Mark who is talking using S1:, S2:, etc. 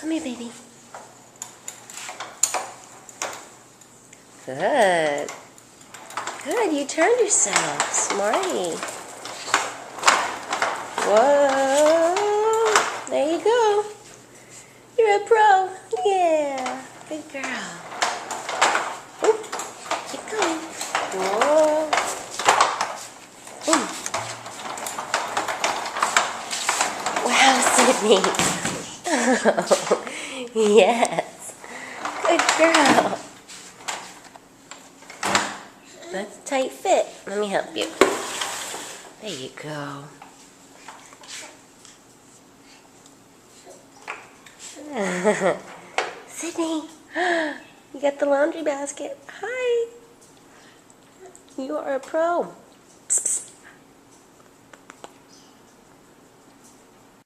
S1: Come here, baby. Good. Good, you turned yourself. Smarty. Whoa. There you go. You're a pro. Yeah. Good girl. Oop. Keep going. Whoa. Ooh. Wow, Sydney. Oh, yes. Good girl. That's a tight fit. Let me help you. There you go. Sydney, you got the laundry basket. Hi. You are a pro. Psst, psst.